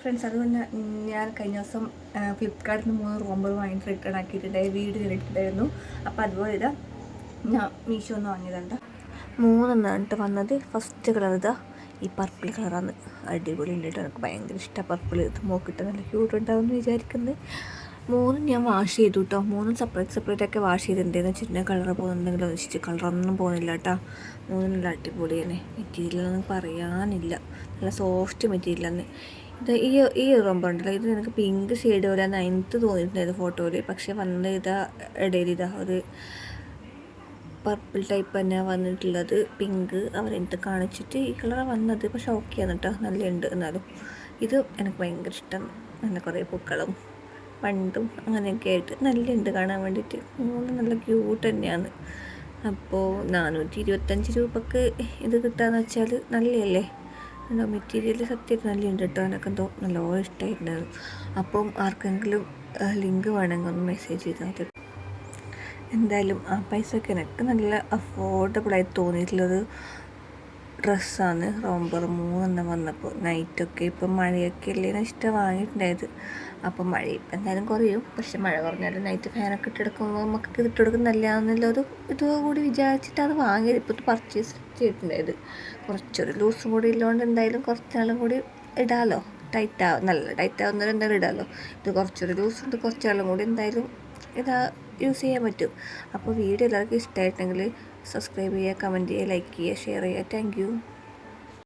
Friends, അതുകൊണ്ട് ഞാൻ കഴിഞ്ഞ ദിവസം ഫ്ലിപ്കാർട്ടിൽ നിന്ന് 3 റോംബർ വാങ്ങിയിട്ട് റിട്ടേൺ ആക്കിയിട്ടുണ്ടായി, വീഡിയോ ഇട്ടിട്ടുണ്ടായിരുന്നു. അപ്പോൾ അതുപോലെ ഇതാ ഞാൻ മീഷോ ഒന്ന് വാങ്ങിയതാണ്. 3 വന്നത്. ഫസ്റ്റ് കളർ ഇതാ ഈ പർപ്പിൾ കളറാണ്. അടിപൊളി ഉണ്ട് കേട്ടോ, എനിക്ക് ഭയങ്കര ഇഷ്ടമാണ് പർപ്പിൾ. ഇത് നോക്കിയിട്ട് നല്ല ക്യൂട്ട് ഉണ്ടാവും എന്ന് വിചാരിക്കുന്നത്. 3 ഞാൻ വാഷ് ചെയ്തു കേട്ടോ. 3 സെപ്പറേറ്റ് ഒക്കെ വാഷ് ചെയ്തിട്ടുണ്ടെന്ന് വെച്ചിട്ടുണ്ടെങ്കിൽ കളർ പോകുന്നുണ്ടെങ്കിൽ വെച്ചിട്ട് കളറൊന്നും പോകുന്നില്ല കേട്ടോ. 3 നല്ല അടിപൊളി തന്നെ. മെറ്റീരിയലൊന്നും പറയാനില്ല, നല്ല സോഫ്റ്റ് മെറ്റീരിയലാണ്. ഇത് ഈ റൊമ്പ ഉണ്ടല്ലോ, ഇത് എനിക്ക് പിങ്ക് ഷെയ്ഡ് പോലെയാണ് എനിക്ക് തോന്നിയിട്ടുണ്ടായിരുന്നു ഫോട്ടോയിൽ. പക്ഷേ വന്നത് ഇതാ ഇടയിൽ ഇതാ ഒരു പർപ്പിൾ ടൈപ്പ് തന്നെ വന്നിട്ടുള്ളത്. പിങ്ക് അവരെടുത്ത് കാണിച്ചിട്ട് ഈ കളർ വന്നത്. പക്ഷെ ഓക്കെയാണ് കേട്ടോ, നല്ലുണ്ട്. എന്നാലും ഇത് എനിക്ക് ഭയങ്കര ഇഷ്ടമാണ്. നല്ല കുറേ പൂക്കളും പണ്ടും അങ്ങനെയൊക്കെ ആയിട്ട് നല്ലുണ്ട് കാണാൻ വേണ്ടിയിട്ട്. 3 നല്ല ക്യൂട്ട് തന്നെയാണ്. അപ്പോൾ 425 രൂപക്ക് ഇത് കിട്ടുകയെന്ന് വെച്ചാൽ നല്ലതല്ലേ. മെറ്റീരിയൽ സത്യമായിട്ട് നല്ലുണ്ട് കേട്ടോ. എനിക്കെന്തോ നല്ലോണം ഇഷ്ടമായിട്ടുണ്ടായിരുന്നു. അപ്പം ആർക്കെങ്കിലും ലിങ്ക് വേണമെങ്കിൽ ഒന്ന് മെസ്സേജ് ചെയ്താൽ മതി. എന്തായാലും ആ പൈസയ്ക്ക് എനിക്ക് നല്ല അഫോർഡബിളായി തോന്നിയിട്ടുള്ളൊരു ഡ്രസ്സാണ് റോംബർ 3 വന്നപ്പോൾ. നൈറ്റൊക്കെ ഇപ്പം മഴയൊക്കെ അല്ലേ ഇഷ്ടം വാങ്ങിയിട്ടുണ്ടായത്. അപ്പം മഴ ഇപ്പം എന്തായാലും കുറയും. പക്ഷെ മഴ കുറഞ്ഞാലും നൈറ്റ് ഫാനൊക്കെ ഇട്ടെടുക്കുമ്പോൾ നമുക്ക് ഇതിട്ടെടുക്കുന്നല്ല എന്നുള്ളൊരു ഇതുകൂടി വിചാരിച്ചിട്ട് അത് വാങ്ങിയത്. ഇപ്പോൾ ഇത് പർച്ചേസ് ചെയ്തിട്ടുണ്ടായത്. കുറച്ചൊരു ലൂസും കൂടി ഇല്ലാണ്ട് എന്തായാലും കുറച്ചാളും കൂടി ഇടാമല്ലോ. നല്ല ടൈറ്റ് ആവുന്നവർ എന്തായാലും ഇടാമല്ലോ. ഇത് കുറച്ചൊരു ലൂസുണ്ട്, കുറച്ചാളും കൂടി എന്തായാലും ഇതാ യൂസ് ചെയ്യാൻ പറ്റും. അപ്പോൾ വീഡിയോ എല്ലാവർക്കും ഇഷ്ടമായിട്ടുണ്ടെങ്കിൽ സബ്സ്ക്രൈബ് ചെയ്യുക, കമൻറ്റ് ചെയ്യുക, ലൈക്ക് ചെയ്യുക, ഷെയർ ചെയ്യുക. Thank you.